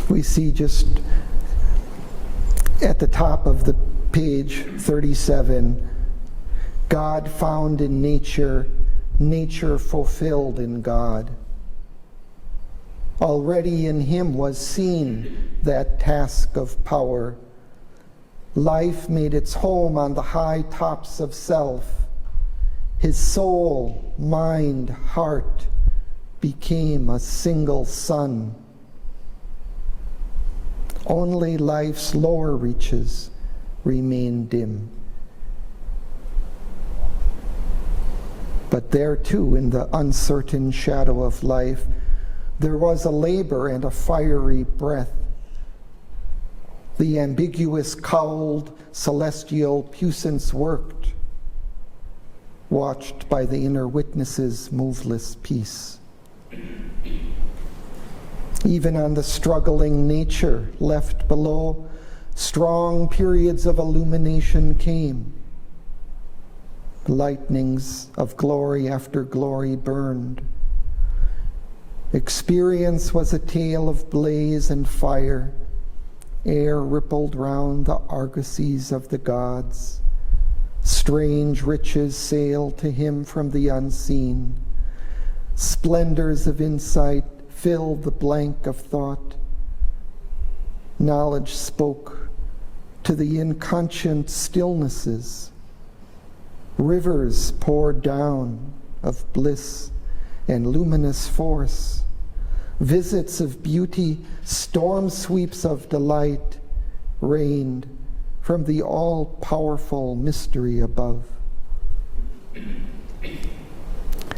We see just at the top of the page 37, God found in nature, nature fulfilled in God. Already in him was seen that task of power. Life made its home on the high tops of self. His soul, mind, heart became a single sun. Only life's lower reaches remain dim. But there too, in the uncertain shadow of life, there was a labor and a fiery breath. The ambiguous, cowled, celestial puissance worked, watched by the inner witness's moveless peace. Even on the struggling nature left below, strong periods of illumination came. Lightnings of glory after glory burned. Experience was a tale of blaze and fire. Air rippled round the argosies of the gods. Strange riches sailed to him from the unseen. Splendors of insight filled the blank of thought. Knowledge spoke to the inconscient stillnesses. Rivers poured down of bliss and luminous force. Visits of beauty, storm sweeps of delight rained from the all-powerful mystery above.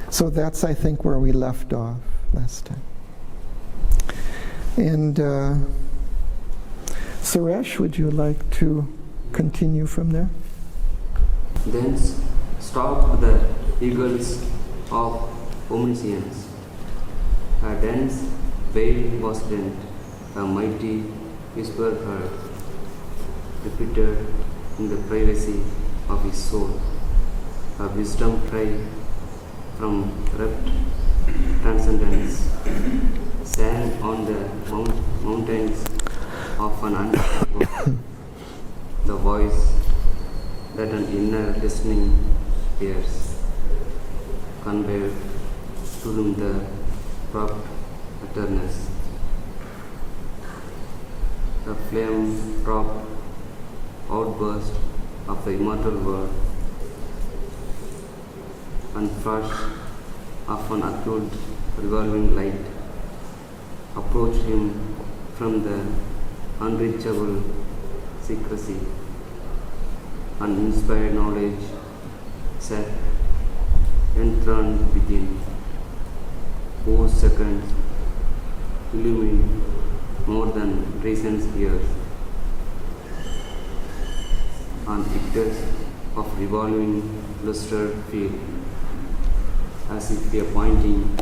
So that's, I think, where we left off last time. And Suresh, would you like to continue from there? Thence stopped the eagles of omniscience. A dense veil was rent, a mighty whisper heard, repeated in the privacy of his soul, a wisdom cry from rapt transcendence, sang on the mountains of an unknown world, the voice that an inner listening ears conveyed to him the propped eterness. The flame-propped outburst of the immortal world, and flash of an acute revolving light, approached him from the unreachable secrecy. Uninspired knowledge sat enthroned within, whose seconds illumined more than reason's years. An ictus of revolving luster field, as if we are pointing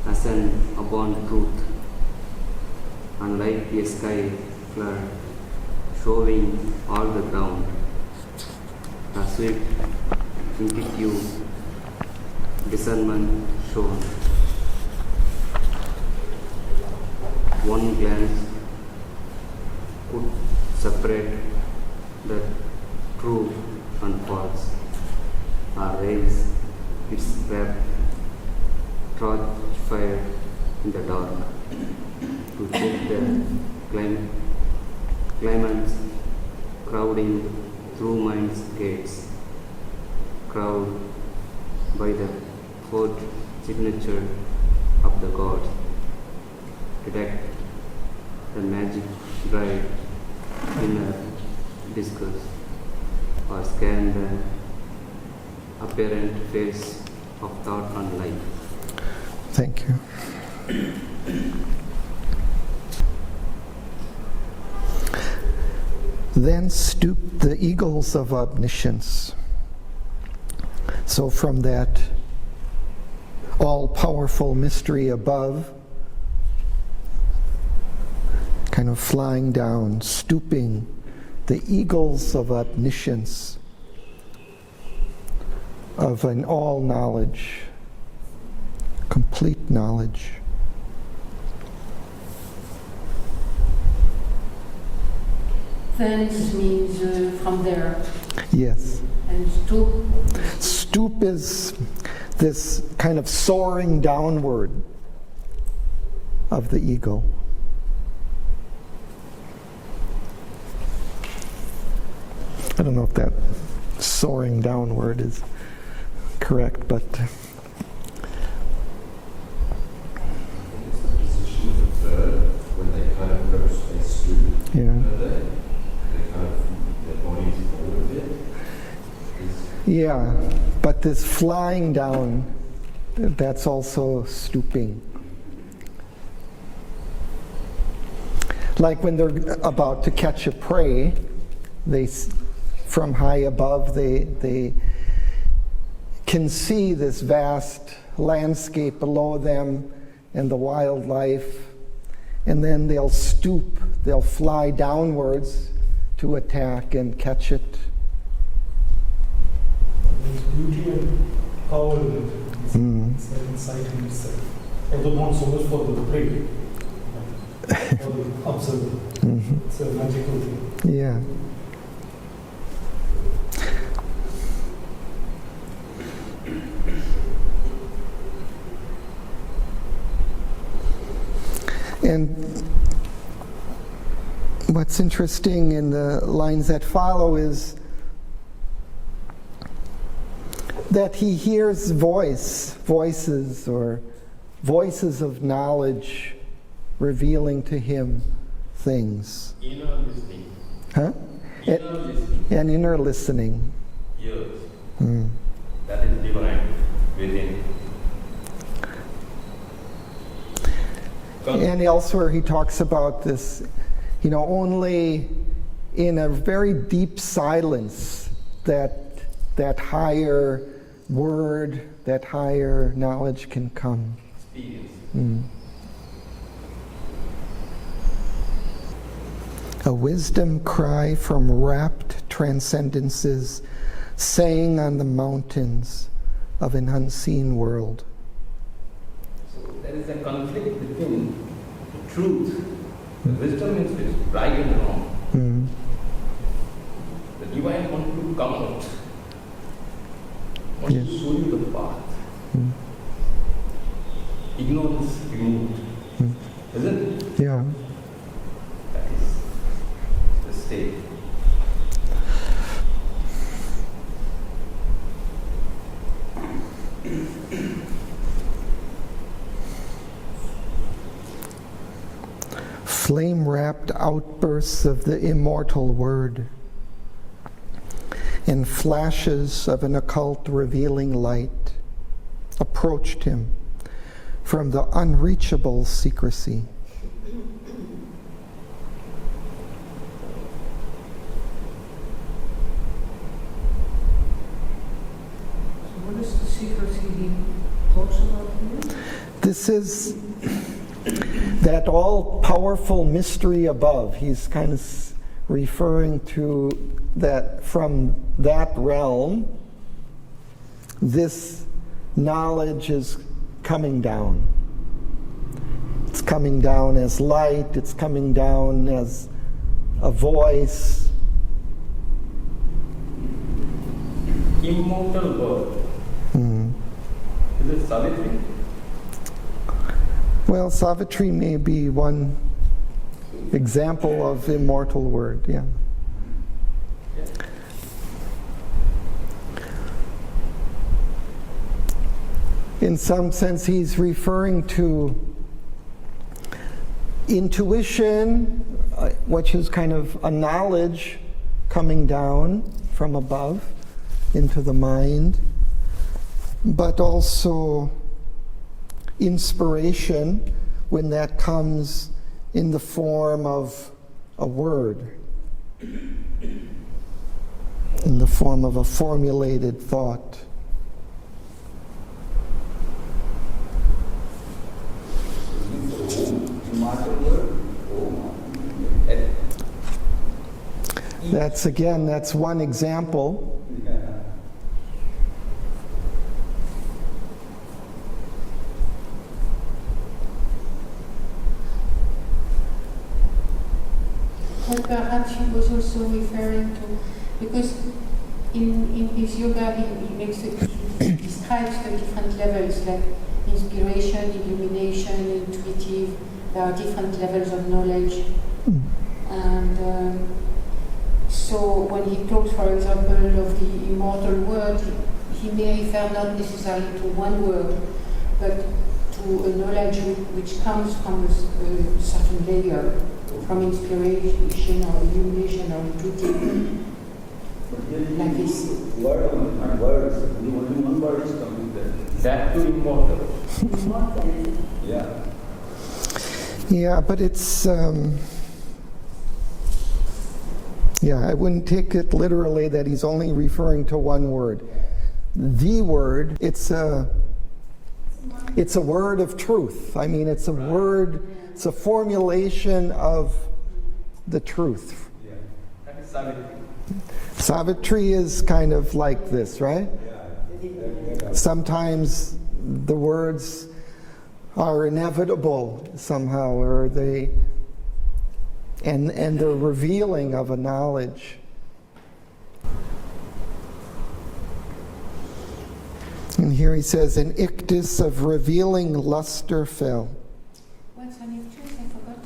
ascent upon truth, and like a sky flood, showing all the ground. A sweet, intuitive discernment shown. One glance could separate the true and false, or raise its web, torch fire in the dark, to check the claimants crowding through mind's gates, crowd by the forged signature of the gods, detect the magic bride inner discourse, or scan the apparent face of thought and life. Thank you. Then stooped the eagles of omniscience. So from that all-powerful mystery above, kind of flying down, stooping, the eagles of omniscience, of an all-knowledge, complete knowledge. Thence means from there. Yes. And stoop? Stoop is this kind of soaring downward of the ego. I don't know if that soaring downward is correct, but when they kind of approach, they stoop. yeah. They kind of, their bodies forward a bit. Yeah, but this flying down, that's also stooping. Like when they're about to catch a prey, from high above, they can see this vast landscape below them and the wildlife, and then they'll stoop, they'll fly downwards to attack and catch it. There's beauty and power in it. It's like insight in itself. Although not so much for the prey, but for the observer. It's a magical thing. Yeah. And what's interesting in the lines that follow is that he hears voices or voices of knowledge revealing to him things. Inner listening. Huh? Inner listening. And inner listening. Ears. That is divine within. And elsewhere he talks about this, only in a very deep silence that higher word, that higher knowledge can come. Experience. A wisdom cry from rapt transcendences sang on the mountains of an unseen world. So there is a conflict between the truth. The wisdom is right and wrong. The divine wants to come out. Wants to show you the path. Ignorance removed. Isn't it? Yeah. That is the state. Flame-wrapped outbursts of the immortal word and flashes of an occult revealing light approached him from the unreachable secrecy. So what is the secrecy he talks about here? This is that all-powerful mystery above. He's kind of referring to that from that realm, this knowledge is coming down. It's coming down as light, it's coming down as a voice. Immortal word. Is it Savitri? Well, Savitri may be one example of immortal word, yeah. In some sense, he's referring to intuition, which is kind of a knowledge coming down from above into the mind, but also inspiration when that comes in the form of a word, in the form of a formulated thought. That's one example. perhaps he was also referring to, because in his yoga he describes the different levels, like inspiration, illumination, intuitive. There are different levels of knowledge. And so when he talks, for example, of the immortal word, he may refer not necessarily to one word, but to a knowledge which comes from a certain layer, from inspiration or illumination or intuitive, like this. Word and words, only one word is coming there. That too immortal. Immortal. Yeah. Yeah, but it's, I wouldn't take it literally that he's only referring to one word. The word, it's a word of truth. I mean, it's a word, it's a formulation of the truth. Yeah. That is Savitri. Savitri is kind of like this, right? Sometimes the words are inevitable somehow, or and they're revealing of a knowledge. And here he says, an ictus of revealing luster fell. What's an ictus? I forgot.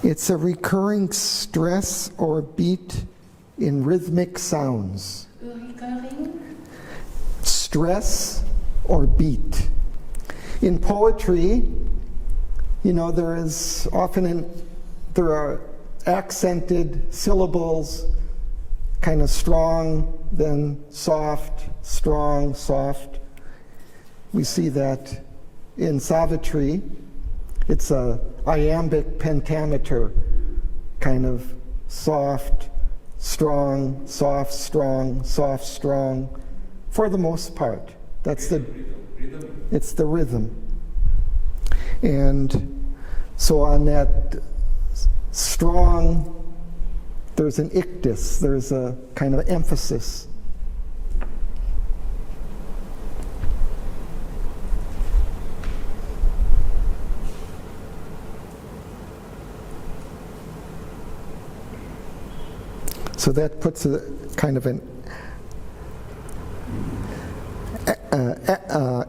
It's a recurring stress or beat in rhythmic sounds. A recurring? Stress or beat. In poetry, there is often there are accented syllables, kind of strong, then soft, strong, soft. We see that in Savitri. It's a iambic pentameter, kind of soft, strong, soft, strong, soft, strong, for the most part. That's it's the rhythm. And so on that strong, there's an ictus, there's a kind of emphasis. So that puts a kind of an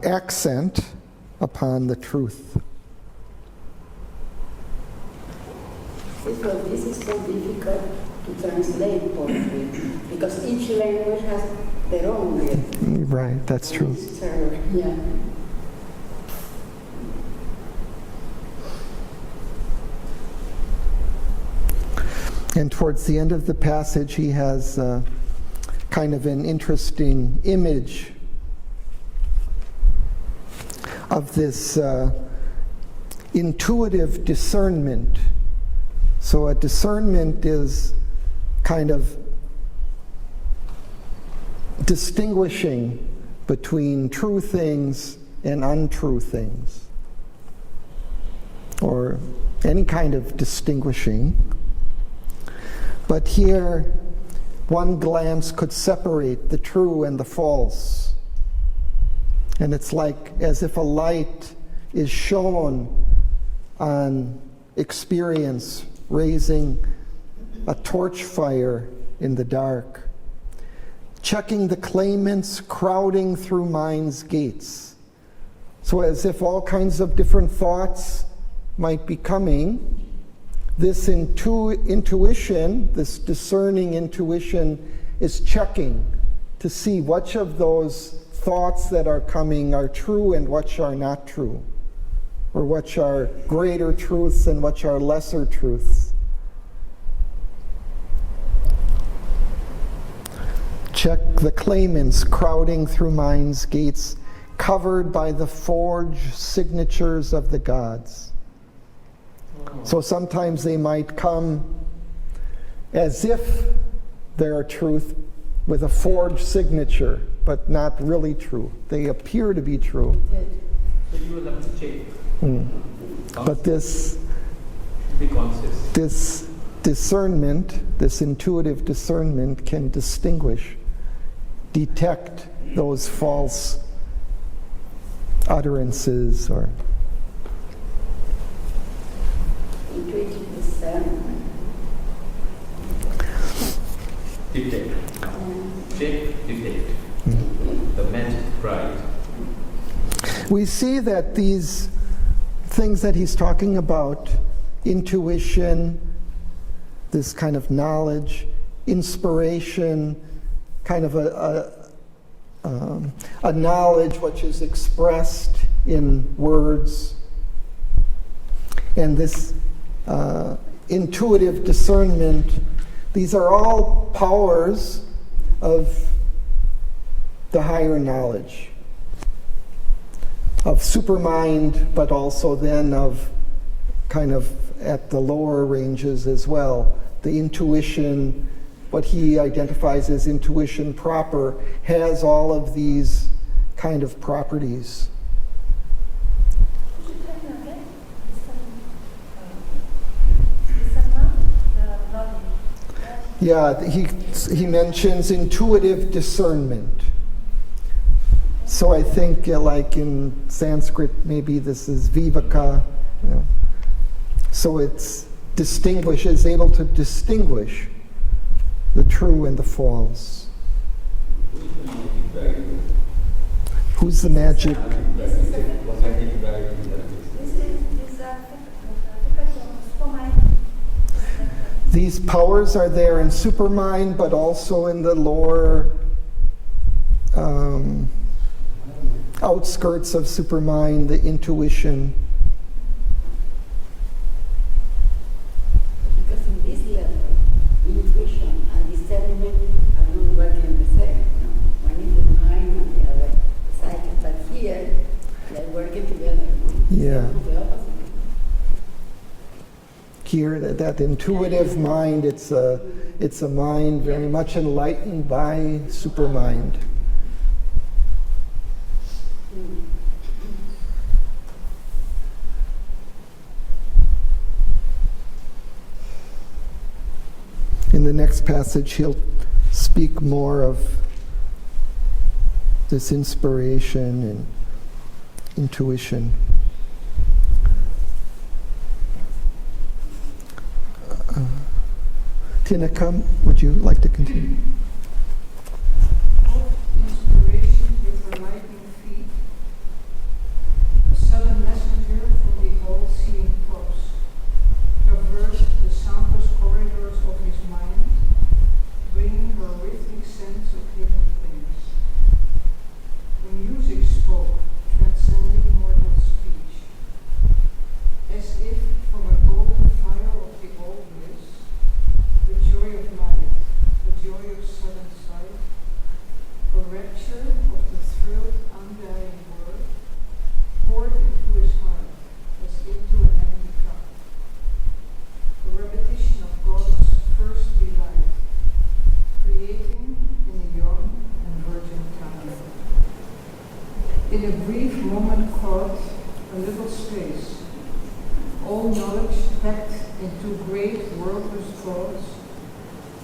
accent upon the truth. Because this is so difficult to translate poetry, because each language has their own rhythm. Right, that's true. Yeah. And towards the end of the passage, he has kind of an interesting image of this intuitive discernment. So a discernment is kind of distinguishing between true things and untrue things, or any kind of distinguishing. But here, one glance could separate the true and the false. And it's like as if a light is shone on experience, raising a torch fire in the dark, checking the claimants, crowding through mind's gates. So as if all kinds of different thoughts might be coming, this intuition, this discerning intuition, is checking to see which of those thoughts that are coming are true and which are not true, or which are greater truths and which are lesser truths. Check the claimants crowding through mind's gates, covered by the forged signatures of the gods. So sometimes they might come as if they're truth with a forged signature, but not really true. They appear to be true. So you will have to check. But this Be conscious. this discernment, this intuitive discernment, can distinguish, detect those false utterances or Intuitive discernment. detect. Check, detect. The magic pride. We see that these things that he's talking about, intuition, this kind of knowledge, inspiration, kind of a knowledge which is expressed in words, and this intuitive discernment, these are all powers of the higher knowledge, of supermind, but also then of kind of at the lower ranges as well. The intuition, what he identifies as intuition proper, has all of these kind of properties. Yeah, he mentions intuitive discernment. So I think like in Sanskrit, maybe this is viveka. You know. So it's is able to distinguish the true and the false. Who's the magic? These powers are there in supermind, but also in the lower outskirts of supermind, the intuition. Because in this level, intuition and discernment are not working the same. No? One is the mind and the other the psyche. But here, they're working together. No? Yeah. The opposite. Here, that intuitive mind, it's a mind very much enlightened by supermind. In the next passage, he'll speak more of this inspiration and intuition. Tinaka, would you like to continue? Inspiration with her lightning feet, a sudden messenger from the all-seeing tops, traversed the soundless corridors of his mind, bringing her rhythmic sense of hidden things. The music spoke, transcending mortal speech, as if from a golden fire of the old bliss, the joy of life, the joy of sudden sight, a rapture of the thrilled, undying word, poured into his heart as into an empty cup. The repetition of God's first delight, creating in a young and virgin time. In a brief moment caught, a little space, all knowledge packed into great worldless thoughts,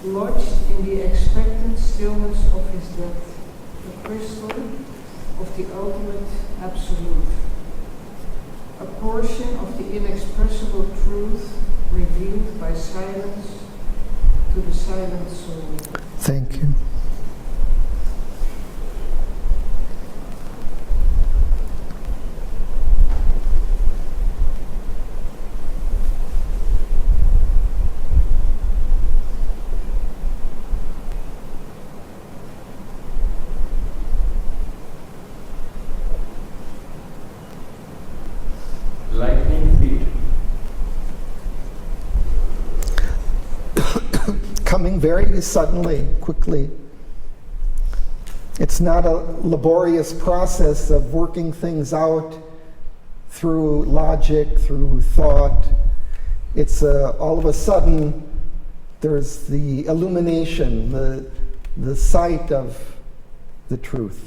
lodged in the expectant stillness of his death, the crystal of the ultimate absolute, a portion of the inexpressible truth revealed by silence to the silent soul. Thank you. Lightning feet. Coming very suddenly, quickly. It's not a laborious process of working things out through logic, through thought. It's all of a sudden there's the illumination, the sight of the truth.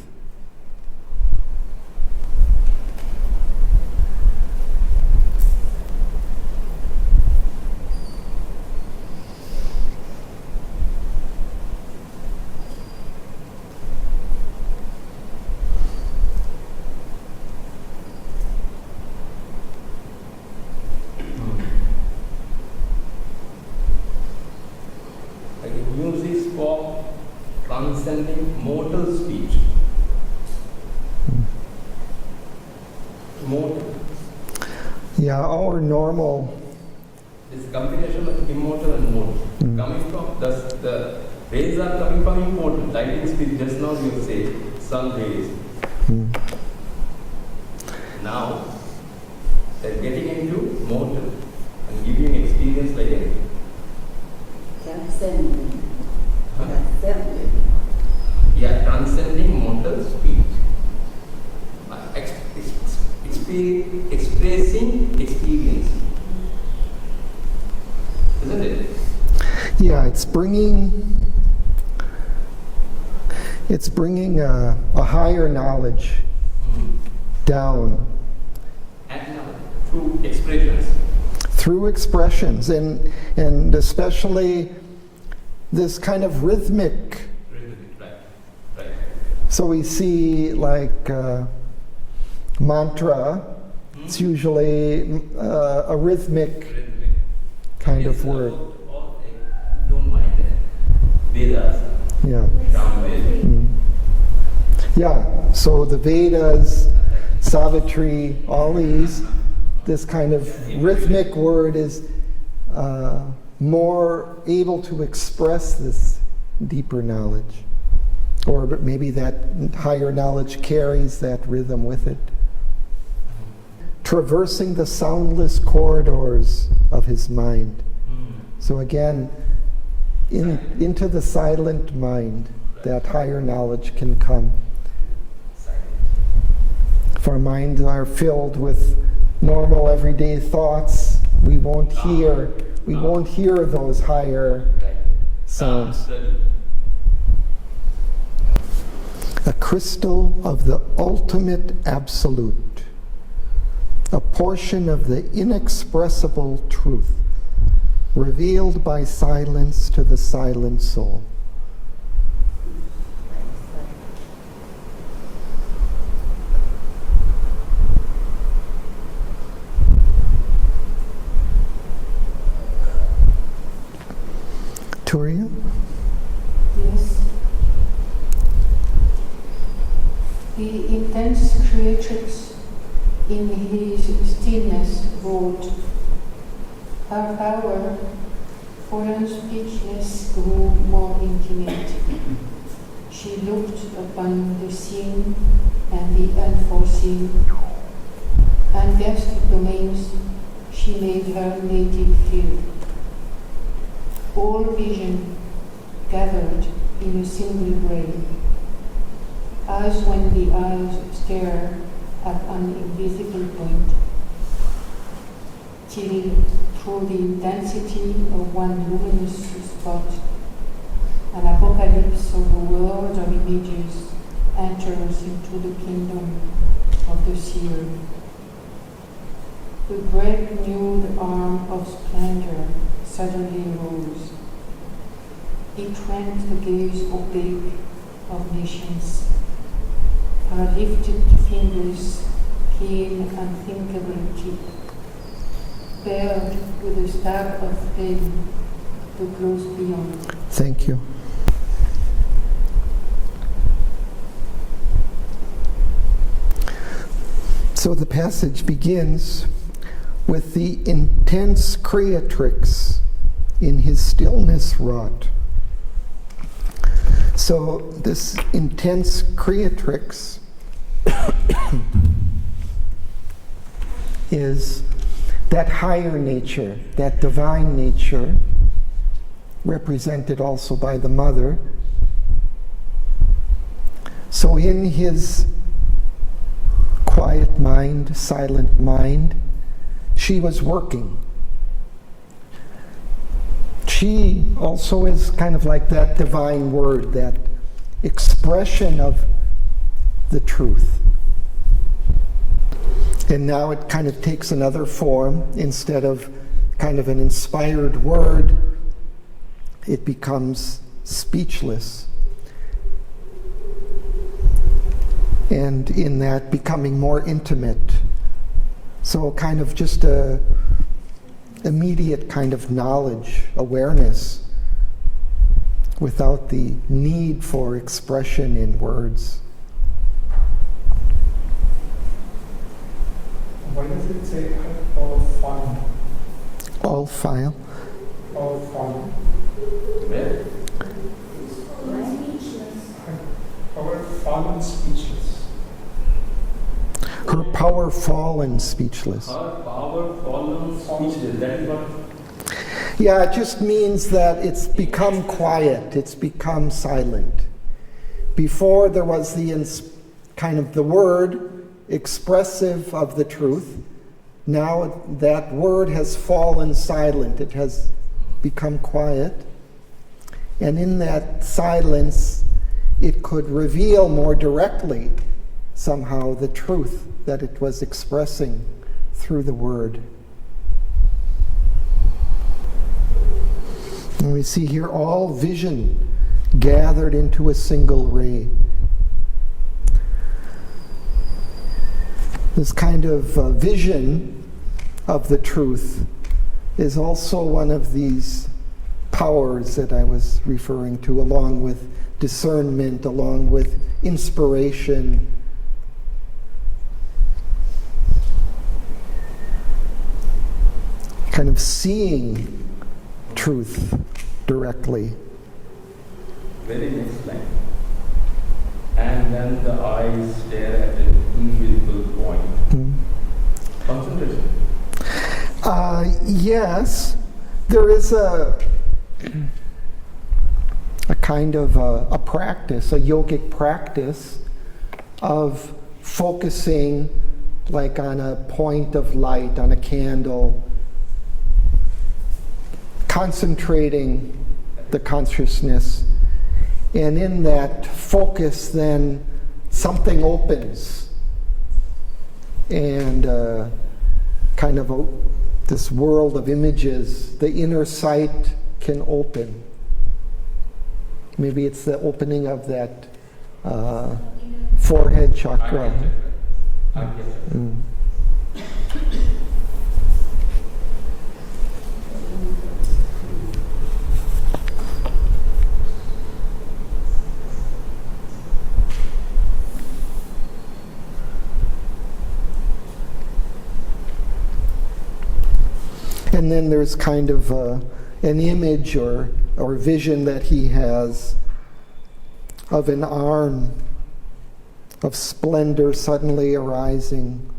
Like music spoke transcending mortal speech. Mortal. Yeah, our normal. It's a combination of immortal and mortal. Coming from the rays are coming from immortal. Lighting speed, just now you say sun rays. Now they're getting into mortal and giving experience like anything. Transcending. Huh? Transcending. Yeah, transcending mortal speech. Expressing experience. Isn't it? Yeah, it's bringing a higher knowledge down And now, through expressions. through expressions, and especially this kind of rhythmic. Right. So we see like mantra. It's usually a rhythmic kind of word. Don't mind that. Vedas. Yeah. Down Veda. Yeah, so the Vedas, Savitri, all these, this kind of rhythmic word is more able to express this deeper knowledge. Or maybe that higher knowledge carries that rhythm with it. Traversing the soundless corridors of his mind. So again, into the silent mind, that higher knowledge can come. If our minds are filled with normal everyday thoughts, we won't hear those higher sounds. A crystal of the ultimate absolute, a portion of the inexpressible truth, revealed by silence to the silent soul. Victoria? Yes. The intense creatrix in his stillness wrote, her power, fallen speechless, grew more intimate. She looked upon the seen and the unforeseen, and vast domains she made her native field. All vision gathered in a single brain, as when the eyes stare at an invisible point, till through the intensity of one luminous spot, an apocalypse of the world of images enters into the kingdom of the seer. The great nude arm of splendor suddenly rose. It rent the gaze opaque of nations. Her lifted fingers, keen unthinkable tip, bared with a stab of flame to close beyond. Thank you. So the passage begins with the intense creatrix in his stillness wrought. So this intense creatrix is that higher nature, that divine nature, represented also by the mother. So in his quiet mind, silent mind, she was working. She also is kind of like that divine word, that expression of the truth. And now it kind of takes another form. Instead of kind of an inspired word, it becomes speechless. And in that, becoming more intimate. So kind of just a immediate kind of knowledge, awareness. without the need for expression in words. Why does it say all fun? All file. All fun. Where? Our fallen speechless. Her power fallen speechless. Her power fallen speechless. That is what. Yeah, it just means that it's become quiet, it's become silent. Before there was the kind of the word expressive of the truth. Now that word has fallen silent, it has become quiet. And in that silence, it could reveal more directly somehow the truth that it was expressing through the word. And we see here all vision gathered into a single ray. This kind of vision of the truth is also one of these powers that I was referring to, along with discernment, along with inspiration. Kind of seeing truth directly. Very next line. And then the eyes stare at an invisible point. Concentration. Yes, there is a kind of a practice, a yogic practice of focusing like on a point of light, on a candle, concentrating the consciousness, and in that focus then something opens, and kind of this world of images, the inner sight can open. Maybe it's the opening of that forehead chakra. And then there's kind of an image or vision that he has of an arm of splendor suddenly arising,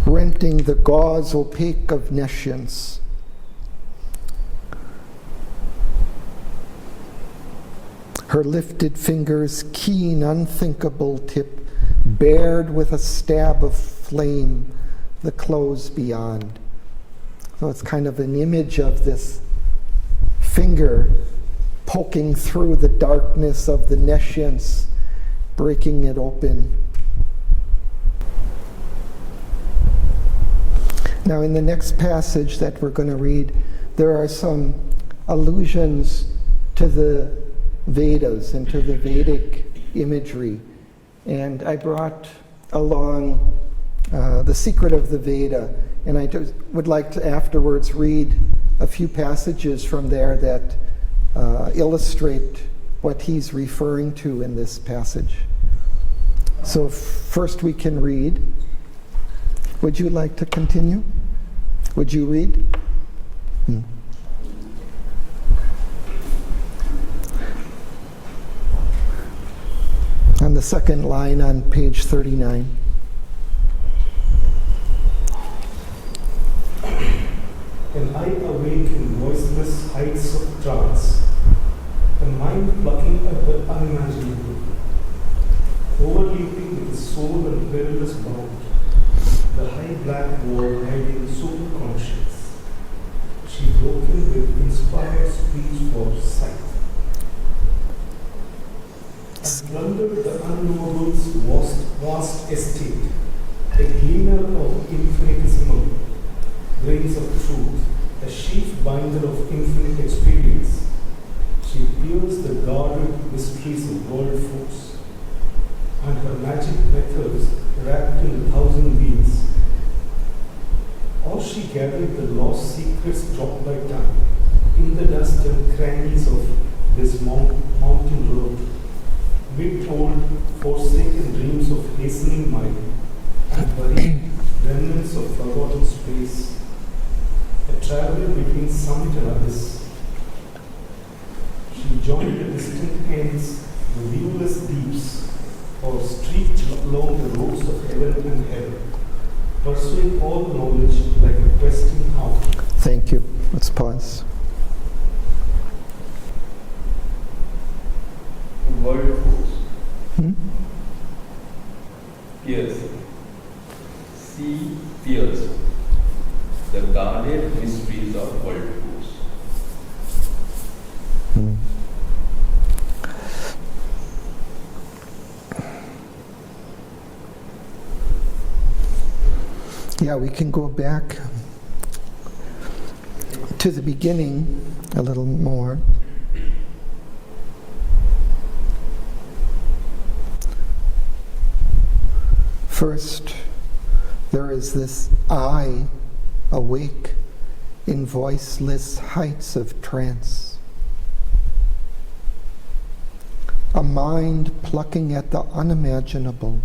renting the gauze opaque of nescience. Her lifted fingers, keen, unthinkable tip, bared with a stab of flame, the close beyond. So it's kind of an image of this finger poking through the darkness of the nescience, breaking it open. Now in the next passage that we're going to read, there are some allusions to the Vedas and to the Vedic imagery. And I brought along The Secret of the Veda, and I just would like to afterwards read a few passages from there that illustrate what he's referring to in this passage. So first we can read. Would you like to continue? Would you read? On the second line on page 39. When I awake in voiceless heights of trance, the mind plucking at the unimaginable, overleaping with the soul and perilous bound, the high black wall hiding super conscience, she broken with inspired speech for sight. And plundered the unknowable's vast estate, a glimmer of infinitesimal grains of truth, a sheath binder of infinite experience. She pierced the guarded mysteries of world force, and her magic methods wrapped in 1,000 beams. All she gathered the lost secrets dropped by time, in the nuts and crannies of this mountain road, mid old forsaken dreams of hastening might, and buried remnants of forgotten space, a traveler between summit and abyss. She joined the distant ends, the viewless deeps, or streaked along the roads of heaven and hell, pursuing all knowledge like a questing hound. Thank you. Let's pause. World force. Hmm? Pierce. See, pierce. The guarded mysteries of world force. Hmm. Yeah, we can go back to the beginning a little more. First, there is this I awake in voiceless heights of trance. A mind plucking at the unimaginable.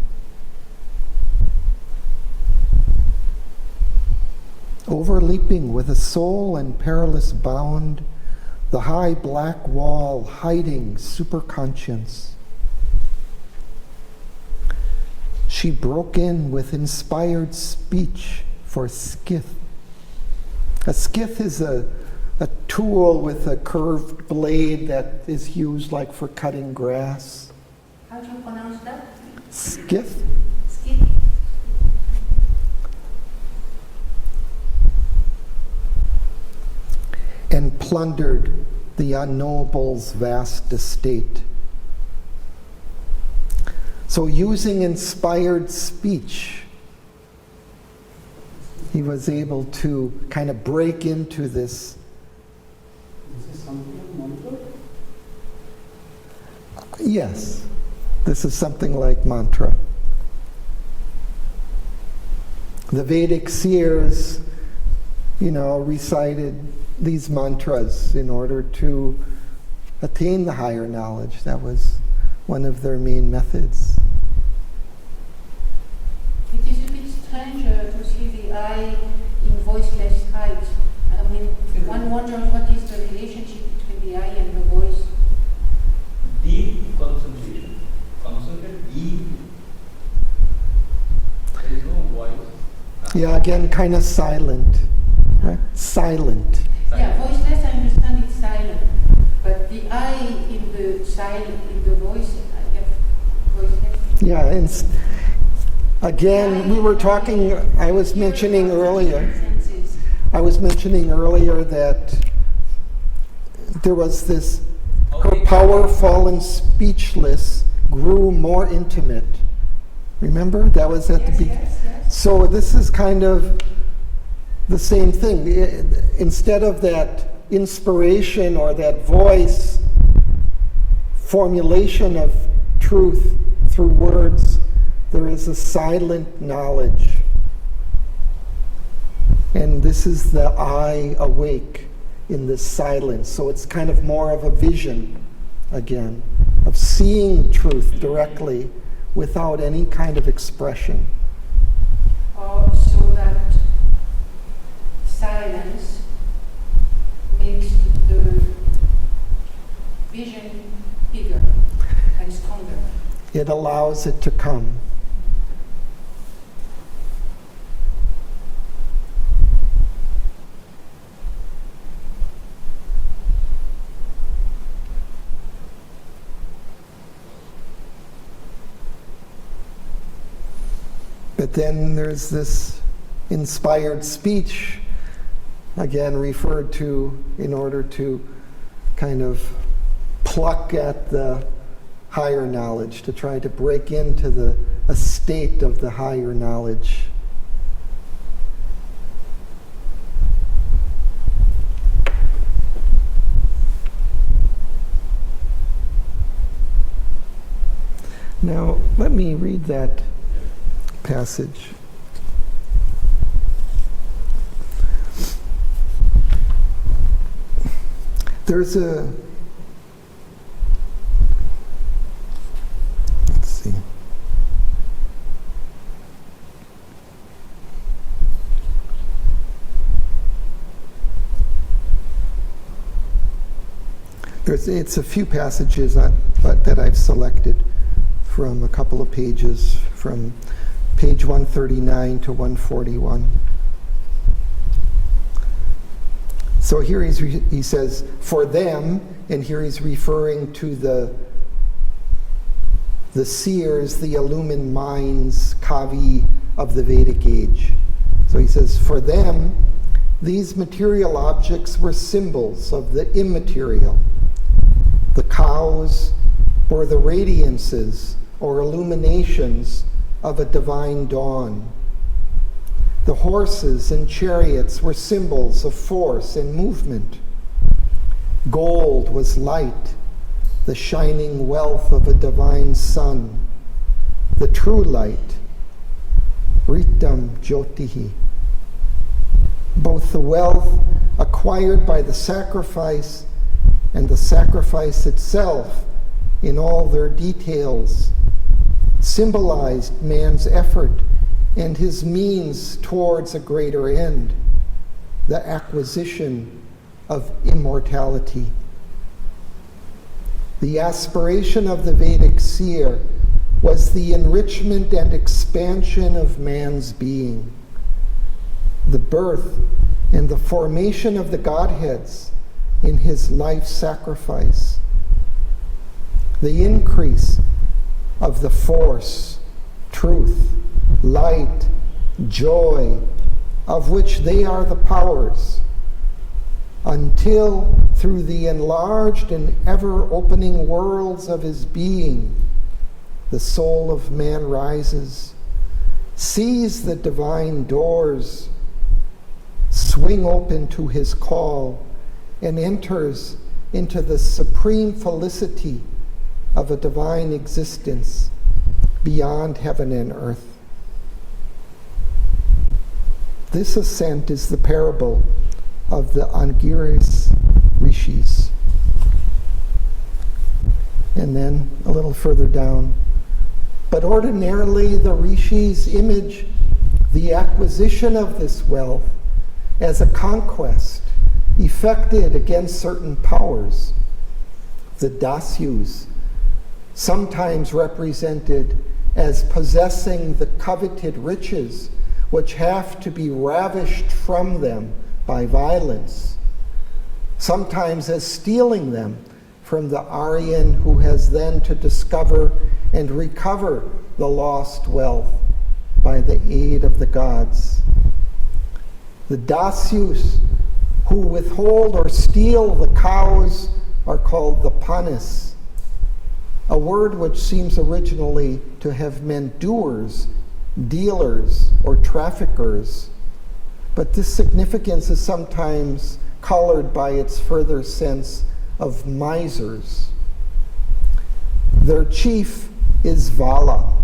Overleaping with a soul and perilous bound, the high black wall hiding superconscience. She broke in with inspired speech for skith. A skith is a tool with a curved blade that is used like for cutting grass. How do you pronounce that? Skith? Skid. And plundered the unknowable's vast estate. So using inspired speech, he was able to kind of break into this. Is this something mantra? Yes, this is something like mantra. The Vedic seers, recited these mantras in order to attain the higher knowledge. That was one of their main methods. It is a bit strange to see the eye in voiceless heights. I mean, one wonders what is the relationship between the eye and the voice. Deep concentration. Concentrate deep. There is no voice. Yeah, again, kind of silent. Right? Silent. Yeah, voiceless, I understand it's silent. But the eye in the silent, in the voice, I guess, voiceless. Yeah, and again, we were talking, I was mentioning earlier that there was this, her power fallen speechless grew more intimate. Remember? That was at the beginning. Yes. So this is kind of the same thing. Instead of that inspiration or that voice formulation of truth through words, there is a silent knowledge. And this is the I awake in this silence. So it's kind of more of a vision, again, of seeing truth directly without any kind of expression. So that silence makes the vision bigger and stronger. It allows it to come. But then there's this inspired speech, again referred to in order to kind of pluck at the higher knowledge, to try to break into the estate of the higher knowledge. Now, let me read that passage. There's a, let's see. It's a few passages that I've selected from a couple of pages, from page 139 to 141. So here he says, for them, and here he's referring to the seers, the illumined minds, Kavi of the Vedic age. So he says, for them, these material objects were symbols of the immaterial. The cows were the radiances or illuminations of a divine dawn. The horses and chariots were symbols of force and movement. Gold was light, the shining wealth of a divine sun, the true light, Ritam Jyotihi. Both the wealth acquired by the sacrifice and the sacrifice itself in all their details symbolized man's effort and his means towards a greater end, the acquisition of immortality. The aspiration of the Vedic seer was the enrichment and expansion of man's being. The birth and the formation of the Godheads in his life sacrifice. The increase of the force, truth, light, joy, of which they are the powers, until through the enlarged and ever-opening worlds of his being, the soul of man rises, sees the divine doors swing open to his call, and enters into the supreme felicity of a divine existence beyond heaven and earth. This ascent is the parable of the Angiras Rishis. And then a little further down, but ordinarily the Rishis image the acquisition of this wealth as a conquest effected against certain powers. The Dasyus, sometimes represented as possessing the coveted riches which have to be ravished from them by violence, sometimes as stealing them from the Aryan who has then to discover and recover the lost wealth by the aid of the gods. The Dasyus who withhold or steal the cows are called the Panis, a word which seems originally to have meant doers, dealers, or traffickers. But this significance is sometimes colored by its further sense of misers. Their chief is Vala,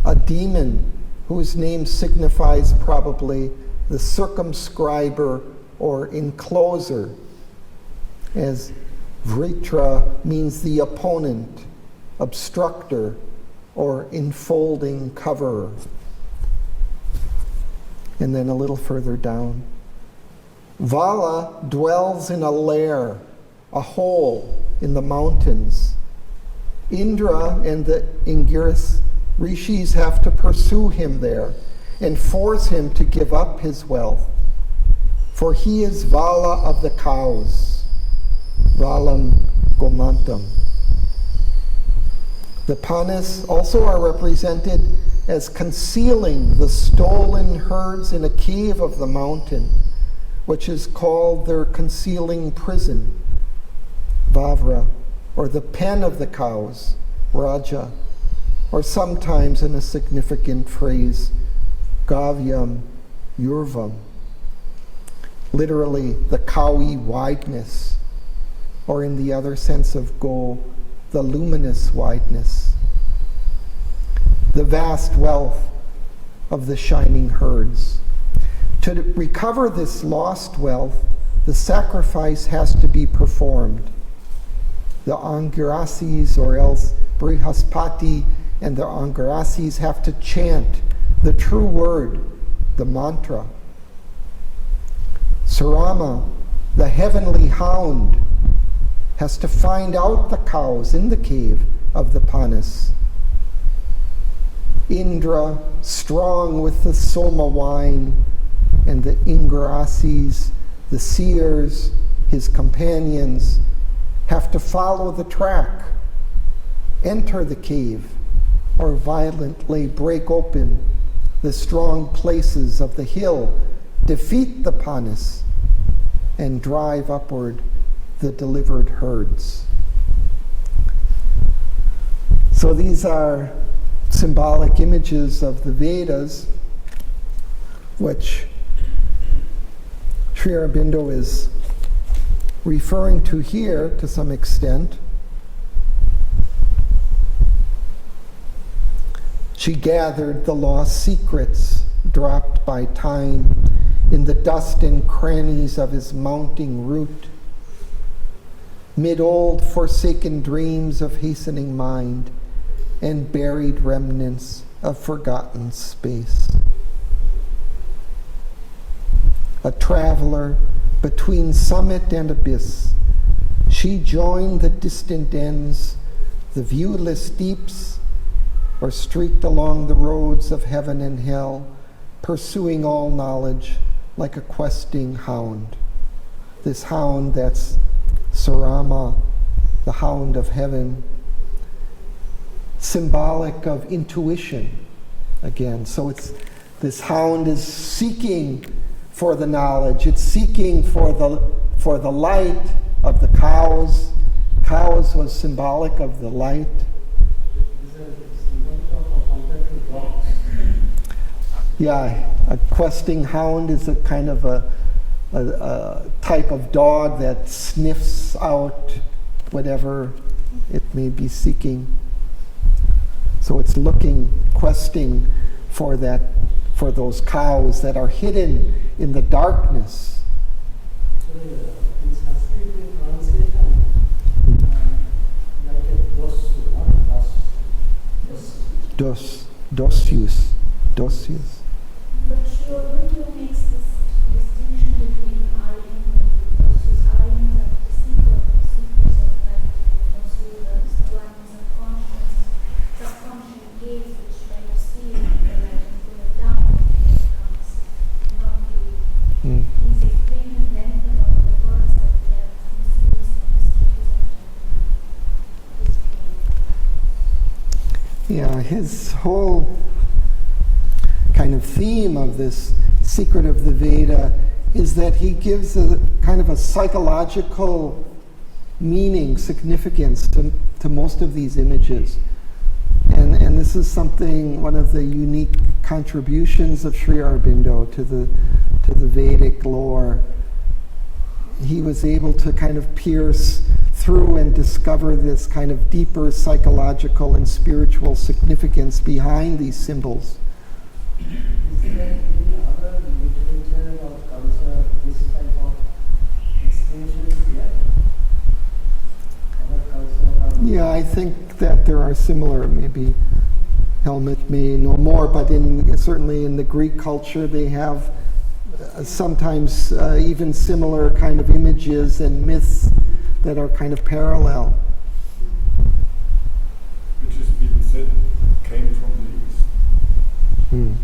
a demon whose name signifies probably the circumscriber or encloser, as Vritra means the opponent, obstructor, or enfolding coverer. And then a little further down, Vala dwells in a lair, a hole in the mountains. Indra and the Angiras Rishis have to pursue him there and force him to give up his wealth. For he is Vala of the cows, Valam Gomantam. The Panis also are represented as concealing the stolen herds in a cave of the mountain, which is called their concealing prison, Vavra, or the pen of the cows, Raja, or sometimes in a significant phrase, Gavyam Yurvam, literally the cowy wideness, or in the other sense of go, the luminous wideness. The vast wealth of the shining herds. To recover this lost wealth, the sacrifice has to be performed. The Angirasis, or else Brihaspati and the Angirasis, have to chant the true word, the mantra. Surama, the heavenly hound, has to find out the cows in the cave of the Panas. Indra, strong with the Soma wine, and the Ingirasis, the seers, his companions, have to follow the track, enter the cave, or violently break open the strong places of the hill, defeat the Panas, and drive upward the delivered herds. So these are symbolic images of the Vedas, which Sri Aurobindo is referring to here to some extent. She gathered the lost secrets dropped by time in the dust and crannies of his mounting route, mid old forsaken dreams of hastening mind and buried remnants of forgotten space. A traveler between summit and abyss, she joined the distant ends, the viewless deeps, or streaked along the roads of heaven and hell, pursuing all knowledge like a questing hound. This hound that's Surama, the hound of heaven, symbolic of intuition again. So it's this hound is seeking for the knowledge. It's seeking for the light of the cows. Cows was symbolic of the light. Yeah, a questing hound is a kind of a type of dog that sniffs out whatever it may be seeking. So it's looking, questing for those cows that are hidden in the darkness. Dosius. But she already makes this distinction between Aryan and Dosius. Aryans are the seekers of light, Dosius the ones of conscience, subconscious gaze which try to see the light and pull it down when it comes. Not the He's explaining length about the words that they are misused and misrepresented. Yeah, his whole kind of theme of this secret of the Veda is that he gives a kind of a psychological meaning, significance to most of these images. And this is something, one of the unique contributions of Sri Aurobindo to the Vedic lore. He was able to kind of pierce through and discover this kind of deeper psychological and spiritual significance behind these symbols. Is there any other literature or culture this type of explanations yet? Other culture? Yeah, I think that there are similar, maybe Helmut may know more, but certainly in the Greek culture they have sometimes even similar kind of images and myths that are kind of parallel. Which has been said came from the East.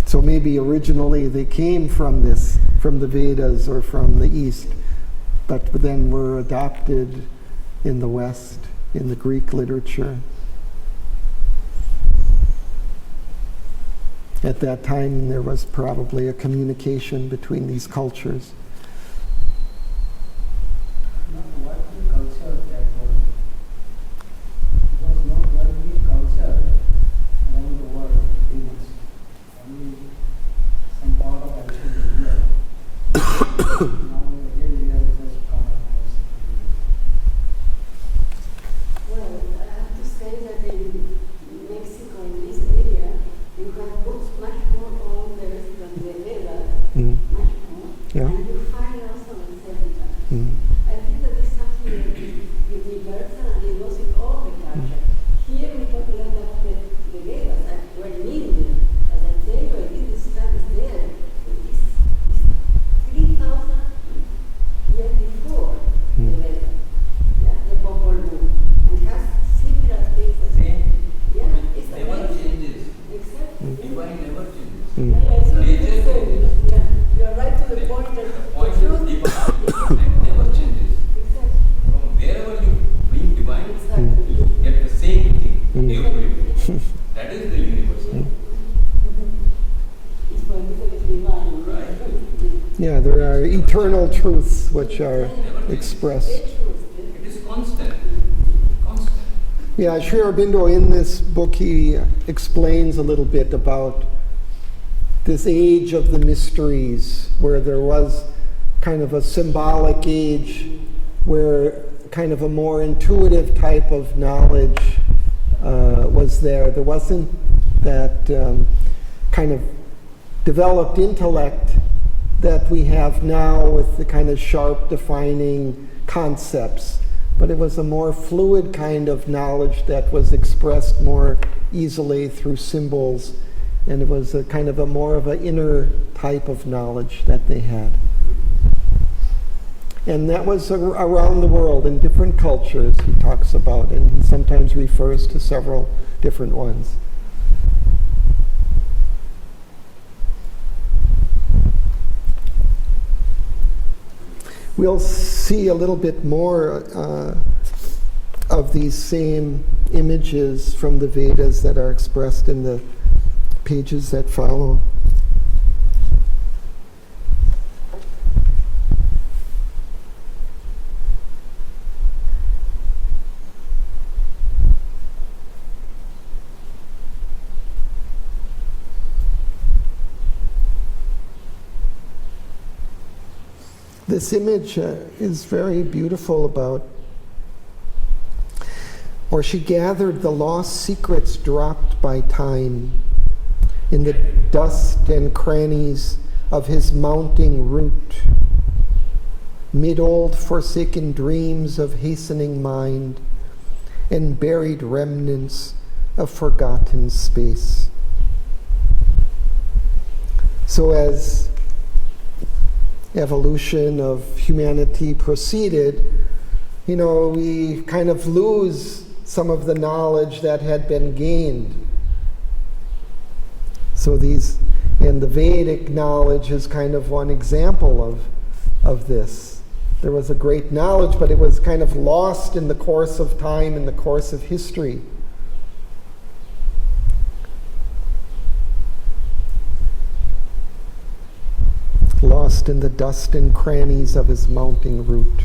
So maybe originally they came from the Vedas or from the East, but then were adopted in the West, in the Greek literature. At that time, there was probably a communication between these cultures. What the culture that was? It was not very culture around the world, pretty much. Only some part of ancient India. Now again we have just come across. Well, I have to say that in Mexico, in this area, you have books much more older than the Vedas, much more. Yeah. And Mm. That's what you say. Yeah, you are right to the point that The point the truth is divine and never changes. Exactly. From wherever you bring divine, Exactly. you get the same thing Mm. everywhere. That is the universe. It's politically divine. Right. Yeah, there are eternal truths which are expressed. It is constant. Constant. Yeah, Sri Aurobindo in this book, he explains a little bit about this age of the mysteries, where there was kind of a symbolic age, where kind of a more intuitive type of knowledge was there. There wasn't that kind of developed intellect that we have now with the kind of sharp defining concepts. But it was a more fluid kind of knowledge that was expressed more easily through symbols, and it was a kind of a more of an inner type of knowledge that they had. And that was around the world in different cultures he talks about, and he sometimes refers to several different ones. We'll see a little bit more of these same images from the Vedas that are expressed in the pages that follow. This image is very beautiful about, or she gathered the lost secrets dropped by time in the dust and crannies of his mounting route, mid old forsaken dreams of hastening mind and buried remnants of forgotten space. So as evolution of humanity proceeded, we kind of lose some of the knowledge that had been gained. So and the Vedic knowledge is kind of one example of this. There was a great knowledge, but it was kind of lost in the course of time, in the course of history. Lost in the dust and crannies of his mounting route.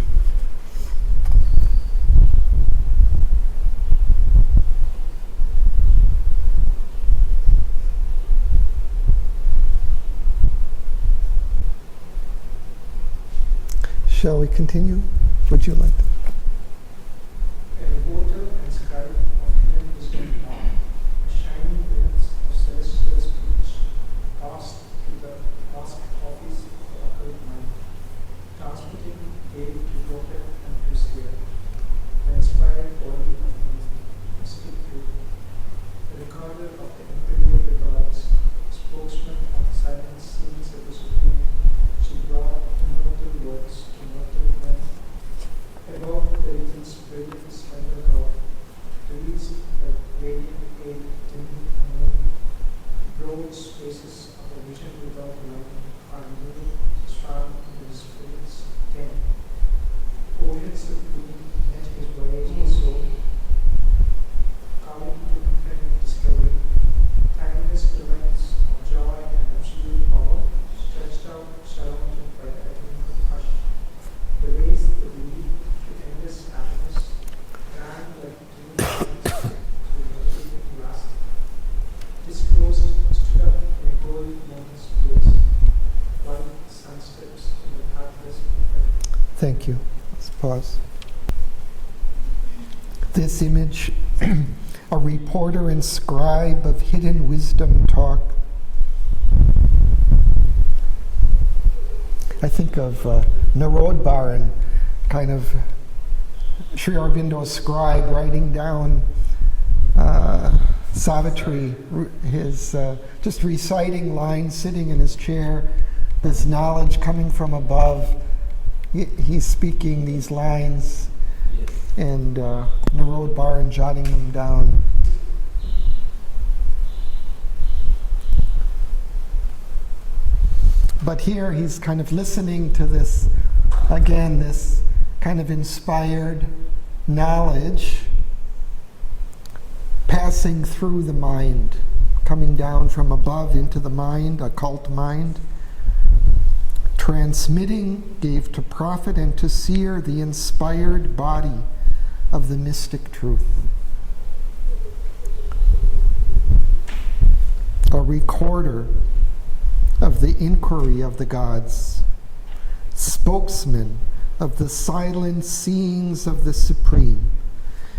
Shall we continue? Would you like to? A reporter and scribe of hidden wisdom dawn, a shining glimpse of celestial speech, passed to the task office of the occult mind, transmitting aid to prophet and to seer, the inspired body of mystic truth, the recorder of the imperial regards, spokesman of the silent scenes of the supreme. She brought immortal words to mortal men, above the region's brilliant splendor God, reveals the radiant aid dimly unknown. Broad spaces of a vision without line are moving strong in the spirit's tent. Oceans of being met his voyage soul, calling to infinite discovery. Timeless events of joy and absolute power, stretched out, surrounded by the eternal hush. The ways that lead to endless happiness, ran like twin flames through everything last. Disclosed, stood up in a gold moment's place, while sun steps in the pathless infinite. Thank you. Let's pause. This image, a reporter and scribe of hidden wisdom talk. I think of Narodbaran, kind of Sri Aurobindo's scribe writing down Savitri, his just reciting lines, sitting in his chair, this knowledge coming from above. He's speaking these lines, and Narodbaran jotting them down. But here he's kind of listening to this, again, this kind of inspired knowledge passing through the mind, coming down from above into the mind, occult mind, transmitting, gave to prophet and to seer the inspired body of the mystic truth. A recorder of the inquiry of the gods, spokesman of the silent seeings of the Supreme,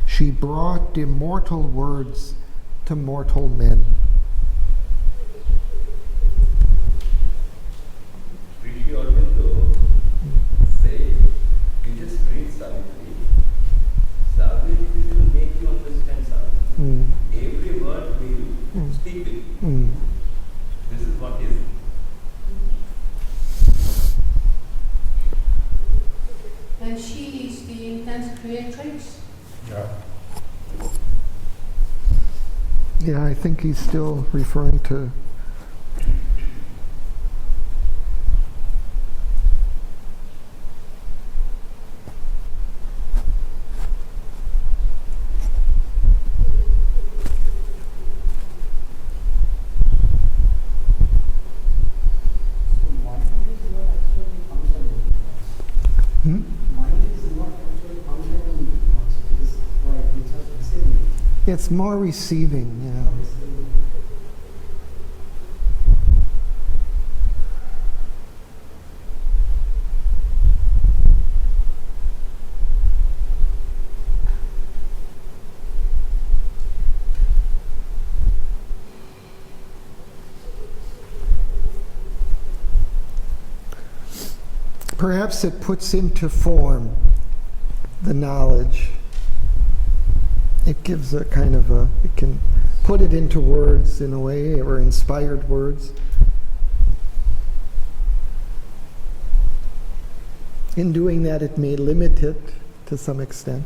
she brought immortal words to mortal men. Rishi Aurobindo say, you just read Savitri. Savitri will make you understand Savitri. Every word will speak with you. This is what is. And she is the intense creatrix. Yeah, I think he's still referring to it's more receiving, yeah. Perhaps it puts into form the knowledge. It gives a kind of a, it can put it into words in a way, or inspired words. In doing that, it may limit it to some extent.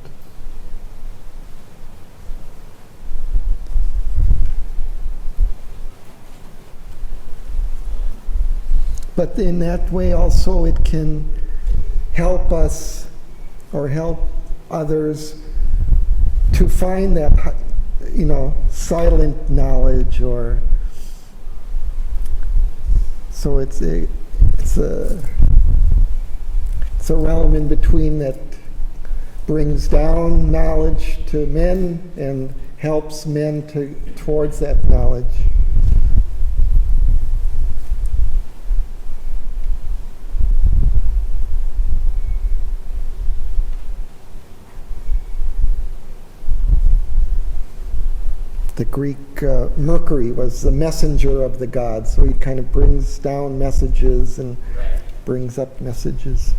But in that way also it can help us or help others to find that, silent knowledge, or so it's a realm in between that brings down knowledge to men and helps men towards that knowledge. The Greek Mercury was the messenger of the gods, so he kind of brings down messages and brings up messages.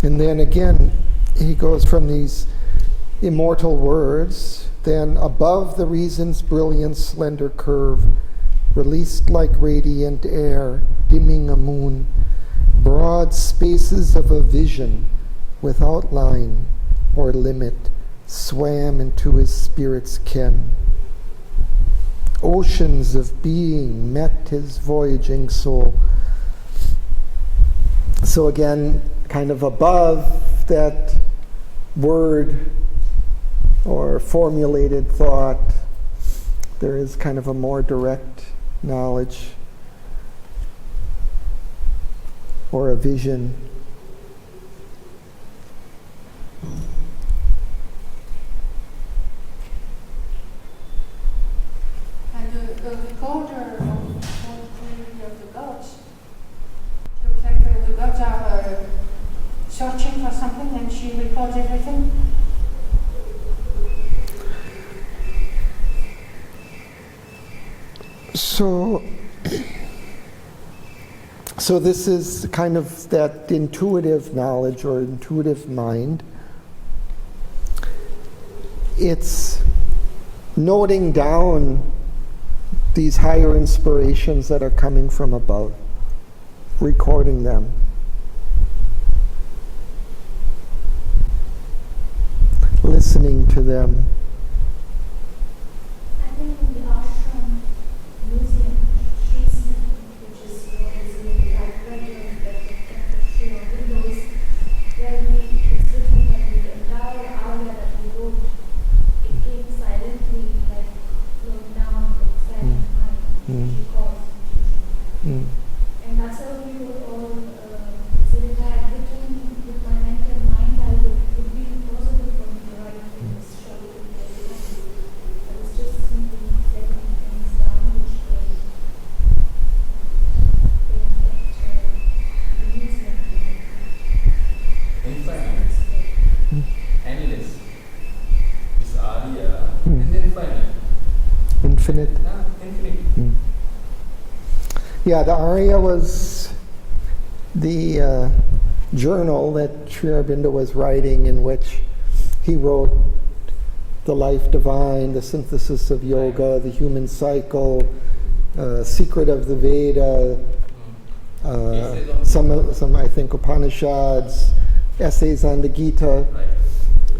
And then again, he goes from these immortal words, then above the reason's brilliant slender curve, released like radiant air, dimming a moon, broad spaces of a vision without line or limit swam into his spirit's ken. Oceans of being met his voyaging soul. So again, kind of above that word or formulated thought, there is kind of a more direct knowledge or a vision. And the recorder of the gods looks like the gods are searching for something and she records everything. So this is kind of that intuitive knowledge or intuitive mind. It's noting down these higher inspirations that are coming from above, recording them. listening to them. I think in the ashram museum, which is in the library that windows, where it's written that the entire aria that he wrote, it came silently, like flowing down with silent mind, which he calls intuition. And that's how we were all, so if I had written with my mental mind, it would be impossible for me to write in this short period. I was just simply letting things down, which came Infinite. Endless. This Arya is infinite. Infinite. Infinite. Yeah, the Arya was the journal that Sri Aurobindo was writing, in which he wrote the life divine, the synthesis of yoga, the human cycle, secret of the Veda, some I think Upanishads, essays on the Gita.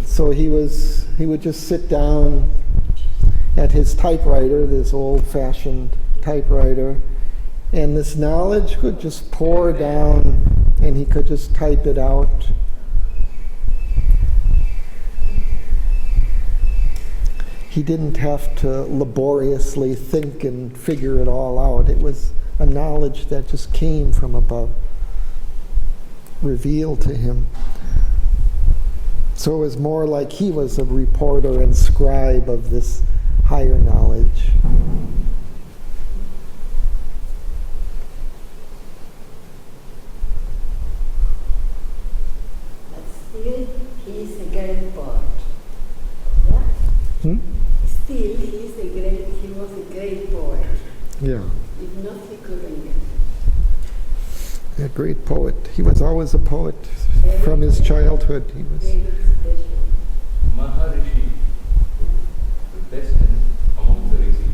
So he would just sit down at his typewriter, this old-fashioned typewriter, and this knowledge could just pour down, and he could just type it out. He didn't have to laboriously think and figure it all out. It was a knowledge that just came from above, revealed to him. So it was more like he was a reporter and scribe of this higher knowledge. But still, he is a great poet. Yeah? Still, he was a great poet. Yeah. If not, he couldn't get it. A great poet. He was always a poet from his childhood. He was. Very special. Maharishi, the best among the rishis.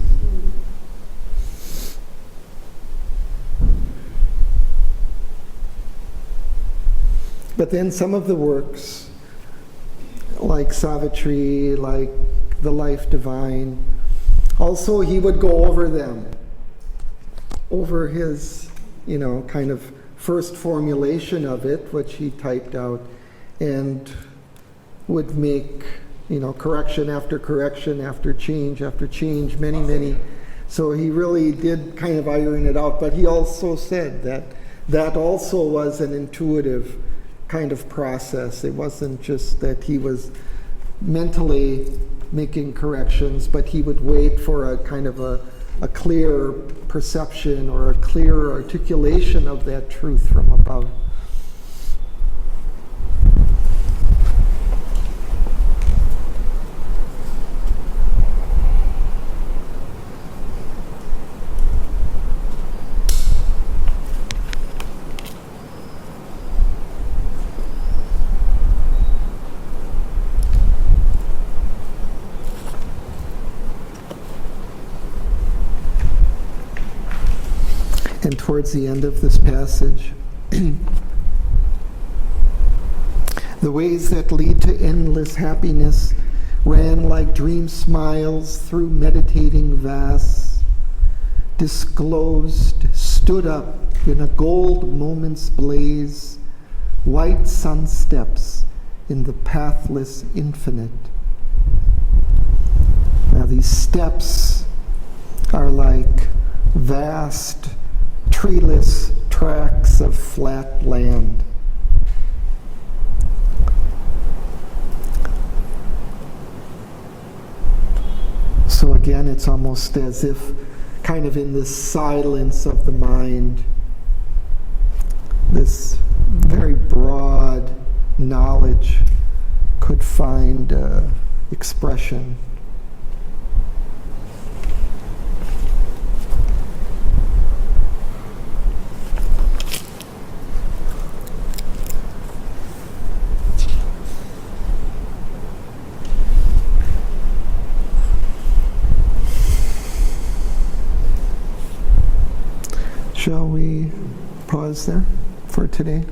But then some of the works, like Savitri, like the Life Divine, also he would go over them, over his, kind of first formulation of it, which he typed out, and would make, correction after correction, after change, many. So he really did kind of iron it out, but he also said that also was an intuitive kind of process. It wasn't just that he was mentally making corrections, but he would wait for a kind of a clear perception or a clear articulation of that truth from above. And towards the end of this passage, the ways that lead to endless happiness ran like dream smiles through meditating vasts, disclosed, stood up in a gold moment's blaze, white sun steps in the pathless infinite. Now these steps are like vast, treeless tracts of flat land. So again, it's almost as if kind of in this silence of the mind, this very broad knowledge could find expression. Shall we pause there for today?